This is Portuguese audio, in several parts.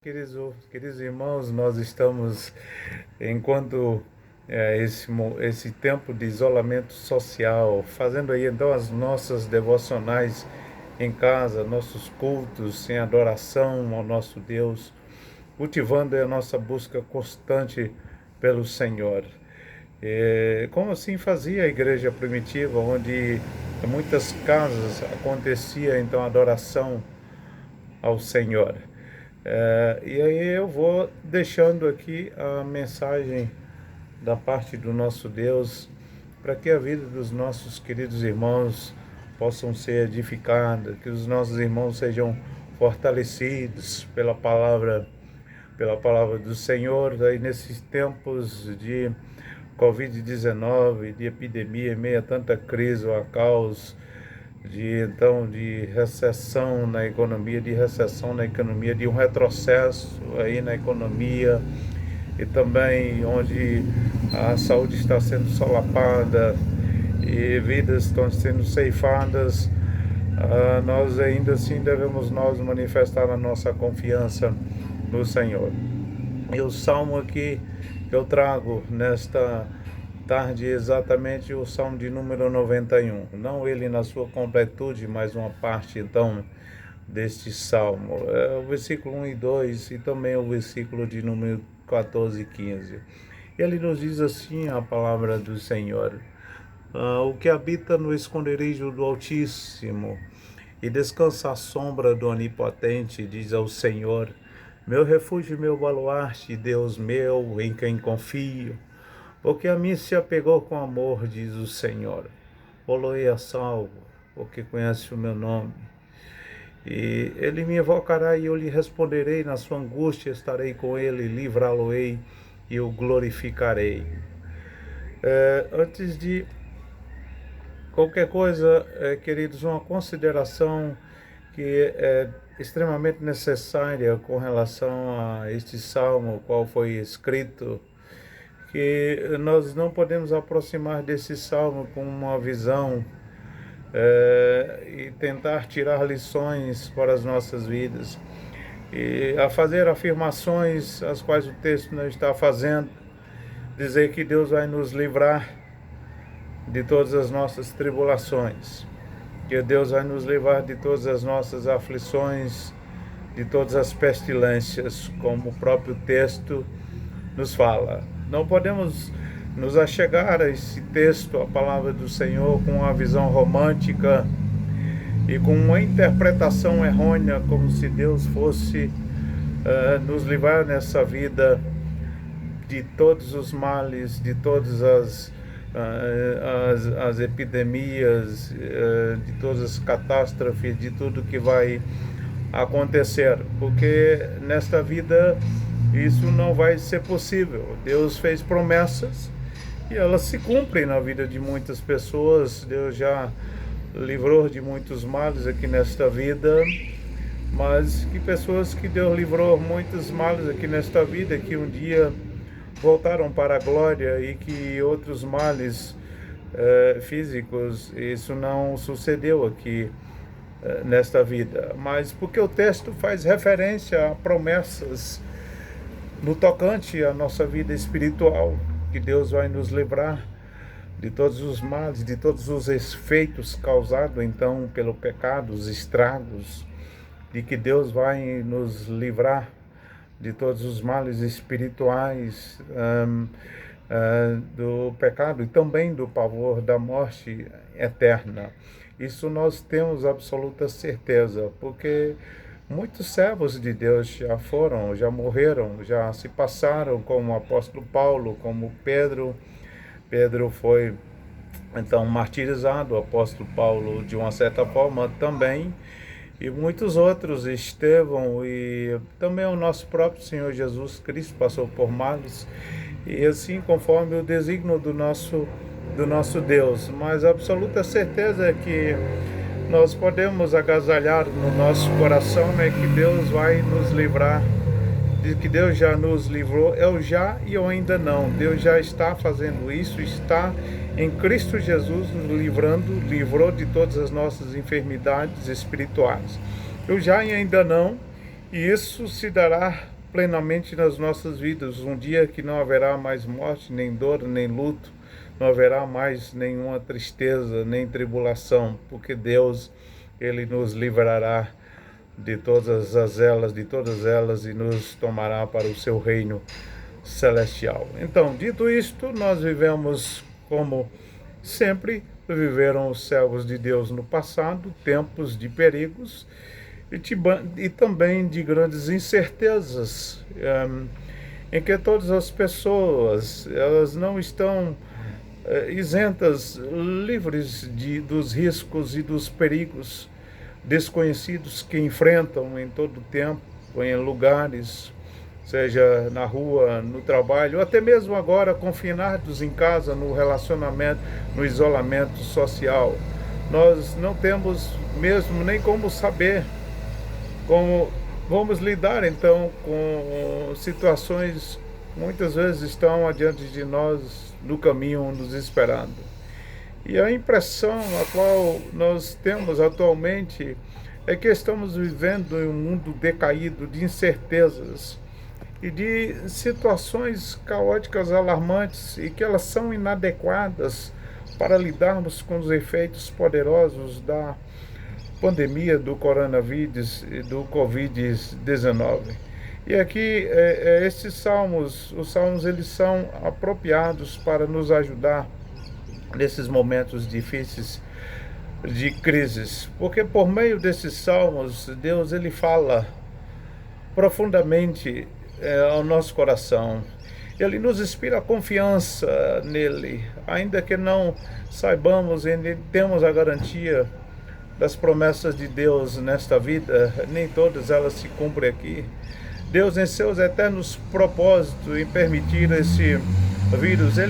Queridos irmãos, nós estamos, enquanto esse tempo de isolamento social, fazendo aí então as nossas devocionais em casa, nossos cultos em adoração ao nosso Deus, cultivando a nossa busca constante pelo Senhor. Como assim fazia a igreja primitiva, onde em muitas casas acontecia então a adoração ao Senhor. E aí eu vou deixando aqui a mensagem da parte do nosso Deus para que a vida dos nossos queridos irmãos possam ser edificada, que os nossos irmãos sejam fortalecidos pela palavra do Senhor, aí nesses tempos de Covid-19, de epidemia, em meio a tanta crise ou a caos, de recessão na economia, de um retrocesso aí na economia, e também onde a saúde está sendo solapada e vidas estão sendo ceifadas. Nós ainda assim devemos manifestar a nossa confiança no Senhor. E o salmo aqui que eu trago nesta tarde exatamente o salmo de número 91, não ele na sua completude, mas uma parte então deste salmo, o versículo 1 e 2 e também o versículo de número 14 e 15. Ele nos diz assim a palavra do Senhor: o que habita no esconderijo do Altíssimo e descansa à sombra do Onipotente, diz ao Senhor: meu refúgio e meu baluarte, Deus meu, em quem confio. Porque a mim se apegou com amor, diz o Senhor. Pô-lo-ei a salvo, porque conhece o meu nome. E ele me invocará e eu lhe responderei, na sua angústia estarei com ele, livrá-lo-ei e o glorificarei. Antes de qualquer coisa, queridos, uma consideração que é extremamente necessária com relação a este salmo, o qual foi escrito, que nós não podemos aproximar desse salmo com uma visão e tentar tirar lições para as nossas vidas, e a fazer afirmações as quais o texto não está fazendo, dizer que Deus vai nos livrar de todas as nossas tribulações, que Deus vai nos livrar de todas as nossas aflições, de todas as pestilências, como o próprio texto nos fala. Não podemos nos achegar a esse texto, a palavra do Senhor, com uma visão romântica e com uma interpretação errônea, como se Deus fosse nos livrar nessa vida de todos os males, de todas as epidemias, de todas as catástrofes, de tudo que vai acontecer, porque nesta vida isso não vai ser possível. Deus fez promessas e elas se cumprem na vida de muitas pessoas. Deus já livrou de muitos males aqui nesta vida, mas que pessoas que Deus livrou muitos males aqui nesta vida, que um dia voltaram para a glória, e que outros males físicos, isso não sucedeu aqui nesta vida. Mas porque o texto faz referência a promessas no tocante à nossa vida espiritual, que Deus vai nos livrar de todos os males, de todos os efeitos causados então pelo pecado, os estragos, de que Deus vai nos livrar de todos os males espirituais, do pecado e também do pavor da morte eterna. Isso nós temos absoluta certeza, porque muitos servos de Deus já foram, já morreram, já se passaram, como o apóstolo Paulo, como Pedro. Pedro foi então martirizado, o apóstolo Paulo de uma certa forma também, e muitos outros, Estevão, e também o nosso próprio Senhor Jesus Cristo passou por males, e assim conforme o desígnio do nosso Deus. Mas a absoluta certeza é que nós podemos agasalhar no nosso coração, que Deus vai nos livrar, de que Deus já nos livrou, é o já e o ainda não. Deus já está fazendo isso, está em Cristo Jesus nos livrou de todas as nossas enfermidades espirituais. O já e ainda não E isso se dará plenamente nas nossas vidas, um dia que não haverá mais morte, nem dor, nem luto, não haverá mais nenhuma tristeza, nem tribulação, porque Deus, Ele nos livrará de todas elas e nos tomará para o seu reino celestial. Então, dito isto, nós vivemos como sempre viveram os servos de Deus no passado, tempos de perigos e também de grandes incertezas, em que todas as pessoas elas não estão isentas, livres dos riscos e dos perigos desconhecidos que enfrentam em todo o tempo, em lugares, seja na rua, no trabalho, ou até mesmo agora confinados em casa, no relacionamento, no isolamento social. Nós não temos mesmo nem como saber como vamos lidar então com situações que muitas vezes estão adiante de nós no caminho nos esperando. E a impressão a qual nós temos atualmente é que estamos vivendo em um mundo decaído de incertezas e de situações caóticas alarmantes e que elas são inadequadas para lidarmos com os efeitos poderosos da pandemia do coronavírus e do Covid-19. E aqui, esses salmos, os salmos eles são apropriados para nos ajudar nesses momentos difíceis de crises, porque por meio desses salmos, Deus ele fala profundamente ao nosso coração. Ele nos inspira confiança nele, ainda que não saibamos e nem temos a garantia das promessas de Deus nesta vida, nem todas elas se cumprem aqui. Deus, em seus eternos propósitos em permitir esse vírus, se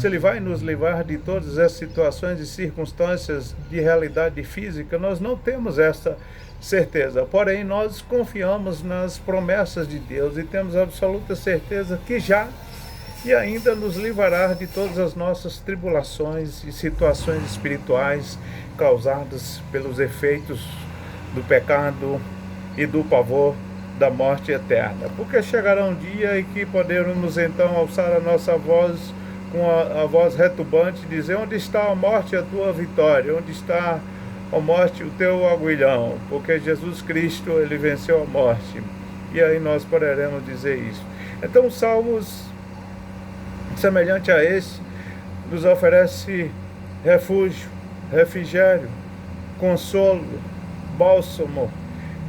Ele vai nos livrar de todas as situações e circunstâncias de realidade física, nós não temos essa certeza. Porém, nós confiamos nas promessas de Deus e temos absoluta certeza que já e ainda nos livrará de todas as nossas tribulações e situações espirituais causadas pelos efeitos do pecado e do pavor da morte eterna. Porque chegará um dia em que poderemos então alçar a nossa voz com a voz retumbante e dizer: onde está a morte, a tua vitória? Onde está a morte, o teu aguilhão? Porque Jesus Cristo, ele venceu a morte. E aí nós poderemos dizer isso. Então, os salmos semelhante a esse nos oferece refúgio, refrigério, consolo, bálsamo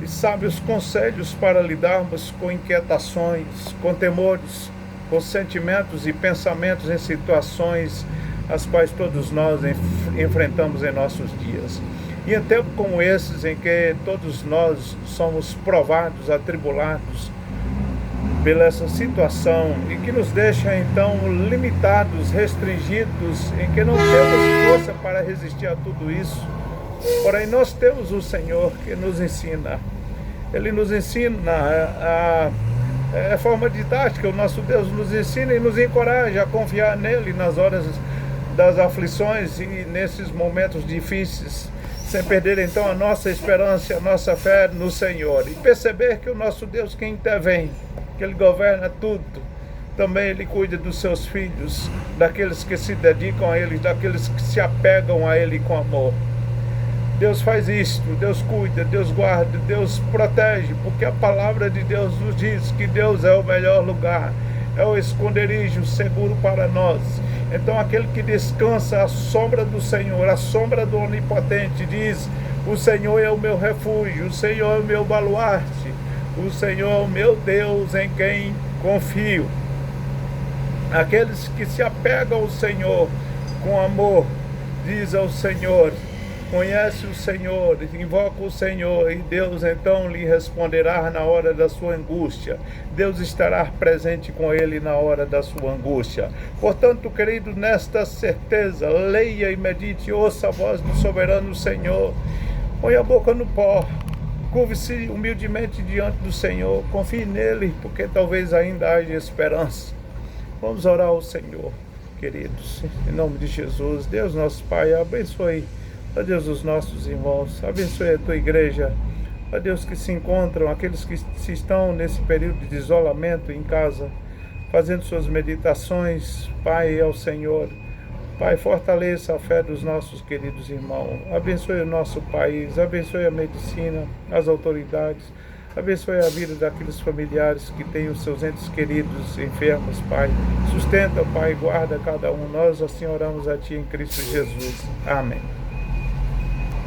e sábios conselhos para lidarmos com inquietações, com temores, com sentimentos e pensamentos em situações as quais todos nós enfrentamos em nossos dias. E em tempos como esses, em que todos nós somos provados, atribulados pela essa situação e que nos deixa então limitados, restringidos, em que não temos força para resistir a tudo isso. Porém, nós temos o Senhor que nos ensina. Ele nos ensina a forma didática, o nosso Deus nos ensina e nos encoraja a confiar nele nas horas das aflições e nesses momentos difíceis, sem perder então a nossa esperança, a nossa fé no Senhor, e perceber que o nosso Deus que intervém, que Ele governa tudo, também Ele cuida dos seus filhos, daqueles que se dedicam a Ele, daqueles que se apegam a Ele com amor. Deus faz isto, Deus cuida, Deus guarda, Deus protege, porque a palavra de Deus nos diz que Deus é o melhor lugar, é o esconderijo seguro para nós. Então aquele que descansa à sombra do Senhor, à sombra do Onipotente, diz: o Senhor é o meu refúgio, o Senhor é o meu baluarte, o Senhor é o meu Deus em quem confio. Aqueles que se apegam ao Senhor com amor, diz ao Senhor, conhece o Senhor, invoca o Senhor, e Deus então lhe responderá na hora da sua angústia. Deus estará presente com ele na hora da sua angústia. Portanto, querido, nesta certeza, leia e medite, ouça a voz do soberano Senhor. Põe a boca no pó, curve-se humildemente diante do Senhor, confie nele, porque talvez ainda haja esperança. Vamos orar ao Senhor, queridos, em nome de Jesus. Deus nosso Pai, abençoe, ó Deus, os nossos irmãos, abençoe a tua igreja ó Deus, que se encontram, aqueles que se estão nesse período de isolamento em casa, fazendo suas meditações, Pai, ao Senhor. Pai, fortaleça a fé dos nossos queridos irmãos, abençoe o nosso país, abençoe a medicina, as autoridades, abençoe a vida daqueles familiares que têm os seus entes queridos enfermos, Pai. Sustenta, Pai, guarda cada um. Nós assim oramos a Ti em Cristo Jesus. Amém.